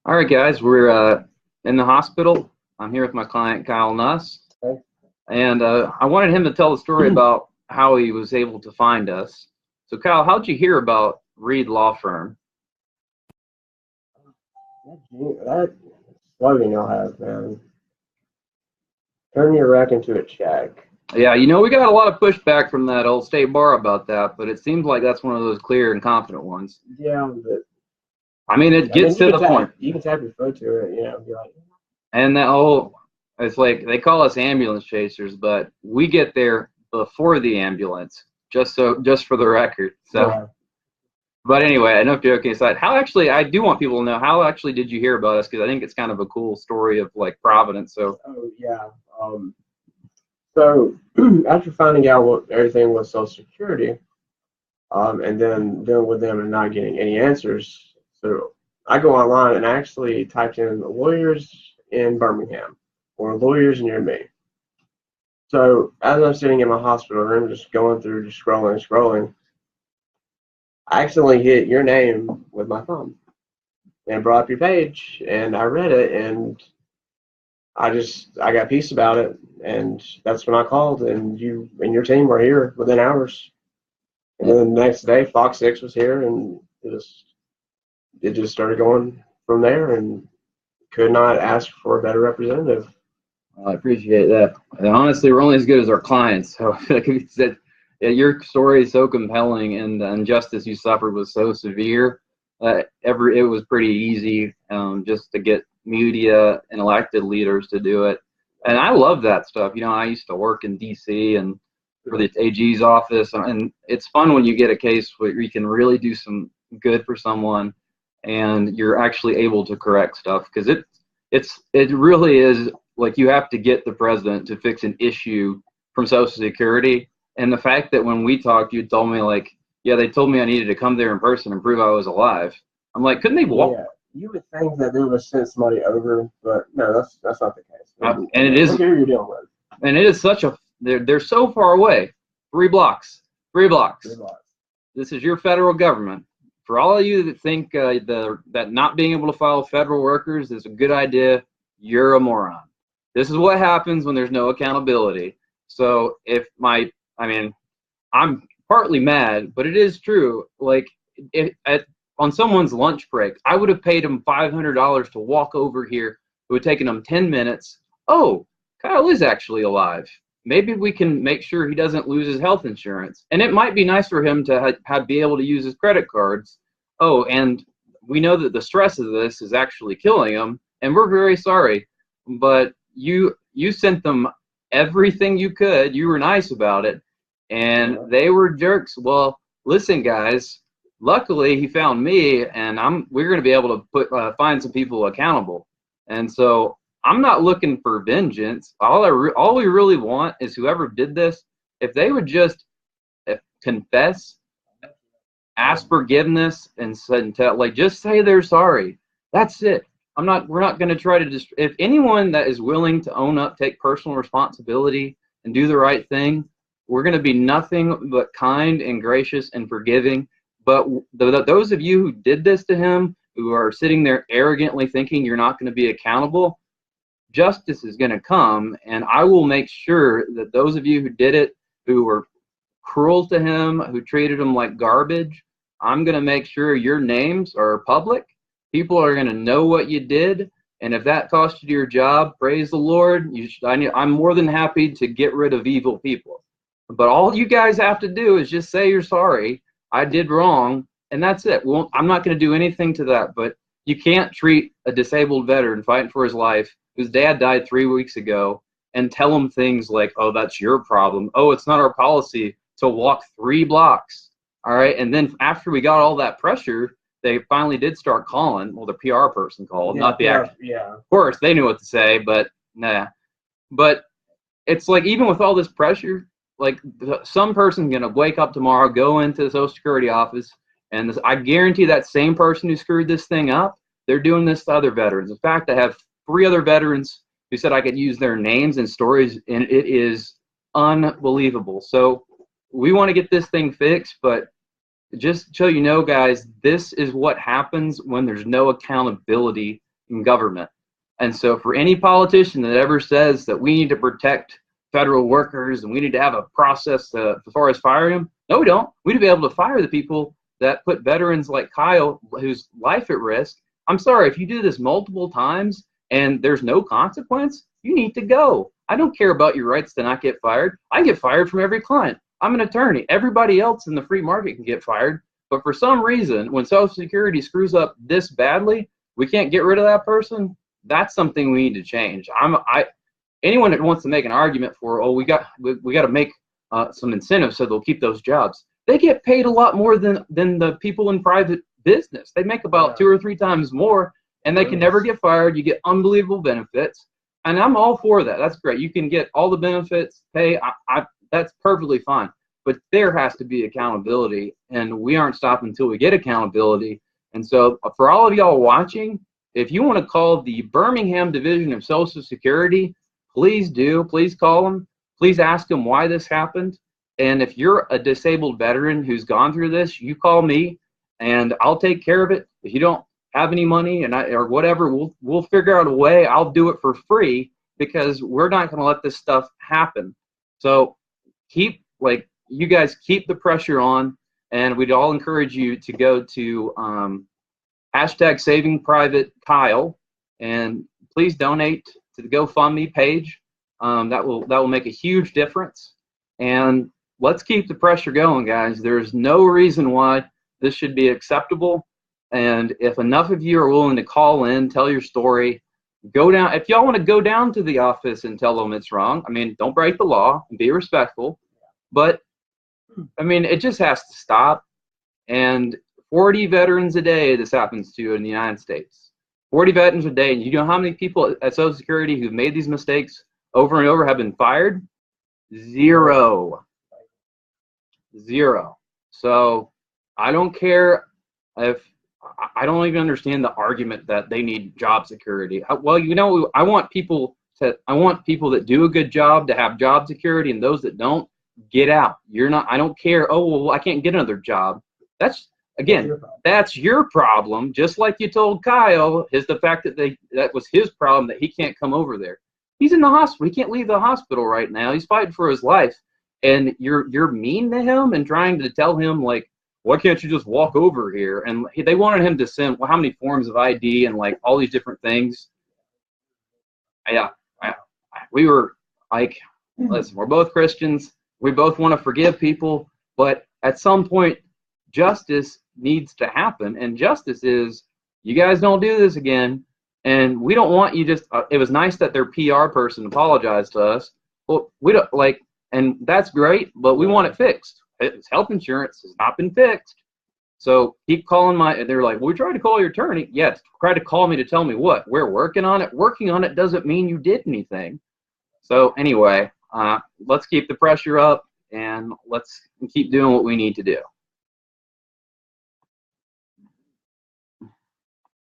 All right, guys, we're in the hospital. I'm here with my client, Kyle Nuss, Okay. and I wanted him to tell the story about how he was able to find us. So, Kyle, how'd you hear about Reid Law Firm? That slogan you'll have, man. Turn your wreck into a check. Yeah, we got a lot of pushback from that old state bar about that, but it seems like that's one of those clear and confident ones. Yeah, but I mean, it I mean, gets to the point. you can tap your foot to it, be like, And that whole, it's like they call us ambulance chasers, but we get there before the ambulance, just for the record. So. yeah, But anyway, enough joking aside. How actually, I do want people to know how actually did you hear about us? Because I think it's kind of a cool story of like Providence. So, oh yeah. So after finding out what everything was Social Security, and then dealing with them and not getting any answers, so I go online and actually typed in lawyers in Birmingham or lawyers near me. So as I'm sitting in my hospital room, just going through, just scrolling, I accidentally hit your name with my thumb and brought up your page, and I read it, and I got peace about it, and that's when I called, and you and your team were here within hours, and yeah, then the next day Fox 6 was here, and it just started going from there, and could not ask for a better representative. I appreciate that. And honestly, we're only as good as our clients. So, like you said, yeah, your story is so compelling, and the injustice you suffered was so severe. It was pretty easy just to get media and elected leaders to do it. And I love that stuff. I used to work in D.C. and for the AG's office, and it's fun when you get a case where you can really do some good for someone, and you're actually able to correct stuff because it really is like you have to get the president to fix an issue from Social Security. And the fact that when we talked, you told me like, yeah, they told me I needed to come there in person and prove I was alive. I'm like, couldn't they walk? Yeah, you would think that they would have sent somebody over, but no, that's not the case. And it Look is, at who you're dealing with. and it is such a. They're so far away. 3 blocks. 3 blocks. Good luck. This is your federal government. For all of you that think that not being able to file federal workers is a good idea, you're a moron. This is what happens when there's no accountability. So I mean, I'm partly mad, but it is true. Like, on someone's lunch break, I would have paid him $500 to walk over here. It would have taken him 10 minutes. Oh, Kyle is actually alive. Maybe we can make sure he doesn't lose his health insurance. And it might be nice for him to be able to use his credit cards. Oh, and we know that the stress of this is actually killing him, and we're very sorry. But you sent them everything you could. You were nice about it, and Yeah. they were jerks. Well, listen, guys. Luckily, he found me, and we're going to be able to find some people accountable. And so I'm not looking for vengeance. All we really want is whoever did this, if they would just confess, ask forgiveness, and like just say they're sorry. That's it. We're not going to try to if anyone that is willing to own up, take personal responsibility, and do the right thing, we're going to be nothing but kind and gracious and forgiving. But those of you who did this to him, who are sitting there arrogantly thinking you're not going to be accountable, justice is going to come, and I will make sure that those of you who did it, who were cruel to him, who treated him like garbage, I'm going to make sure your names are public. People are going to know what you did, and if that cost you your job, praise the Lord. I'm more than happy to get rid of evil people. But all you guys have to do is just say you're sorry. I did wrong, and that's it. I'm not going to do anything to that, but you can't treat a disabled veteran fighting for his life whose dad died 3 weeks ago and tell him things like, oh, that's your problem. Oh, it's not our policy to walk 3 blocks. All right. And then after we got all that pressure, they finally did start calling. Well, the PR person called, Yeah, not the actor. yeah. Of course, they knew what to say, but nah. But it's like, even with all this pressure, like some person's going to wake up tomorrow, go into the Social Security office, and I guarantee that same person who screwed this thing up, they're doing this to other veterans. In fact, I have 3 other veterans who said I could use their names and stories, and it is unbelievable. So we want to get this thing fixed, but just so you know, guys, this is what happens when there's no accountability in government. And so for any politician that ever says that we need to protect federal workers and we need to have a process as far as firing them, no, we don't. We need to be able to fire the people that put veterans like Kyle, whose life at risk. I'm sorry, if you do this multiple times and there's no consequence, you need to go. I don't care about your rights to not get fired. I get fired from every client. I'm an attorney. Everybody else in the free market can get fired. But for some reason, when Social Security screws up this badly, we can't get rid of that person. That's something we need to change. Anyone that wants to make an argument for, oh, we got to make some incentives so they'll keep those jobs. They get paid a lot more than the people in private business. They make about 2 or 3 times more, and they can never get fired. You get unbelievable benefits, and I'm all for that. That's great. You can get all the benefits, pay. That's perfectly fine. But there has to be accountability, and we aren't stopping until we get accountability. And so for all of y'all watching, if you want to call the Birmingham Division of Social Security, please do. Please call them. Please ask them why this happened. And if you're a disabled veteran who's gone through this, you call me, and I'll take care of it. If you don't have any money or whatever, we'll figure out a way. I'll do it for free because we're not going to let this stuff happen. So you guys keep the pressure on, and we'd all encourage you to go to #SavingPrivateKyle, and please donate to the GoFundMe page. That will make a huge difference. And let's keep the pressure going, guys. There's no reason why this should be acceptable. And if enough of you are willing to call in, tell your story, go down. If y'all want to go down to the office and tell them it's wrong, I mean, don't break the law and be respectful. But I mean, it just has to stop. And 40 veterans a day this happens to in the United States. 40 veterans a day. And you know how many people at Social Security who've made these mistakes over and over have been fired? Zero. So I don't care if I don't even understand the argument that they need job security. Well, you know, I want people that do a good job to have job security, and those that don't, get out. I don't care. Oh, well, I can't get another job. That's your problem. Just like you told Kyle, is the fact that was his problem, that he can't come over there. He's in the hospital. He can't leave the hospital right now. He's fighting for his life. And you're mean to him and trying to tell him, like, why can't you just walk over here? And they wanted him to send how many forms of ID and like all these different things. Yeah, we were like, listen, we're both Christians. We both want to forgive people, but at some point, justice needs to happen. And justice is, you guys don't do this again. And we don't want you just, it was nice that their PR person apologized to us. Well, we don't and that's great, but we want it fixed. Health insurance has not been fixed. So keep calling they're like, well, we tried to call your attorney. Yes, try to call me to tell me what? We're working on it. Working on it doesn't mean you did anything. So anyway, let's keep the pressure up, and let's keep doing what we need to do.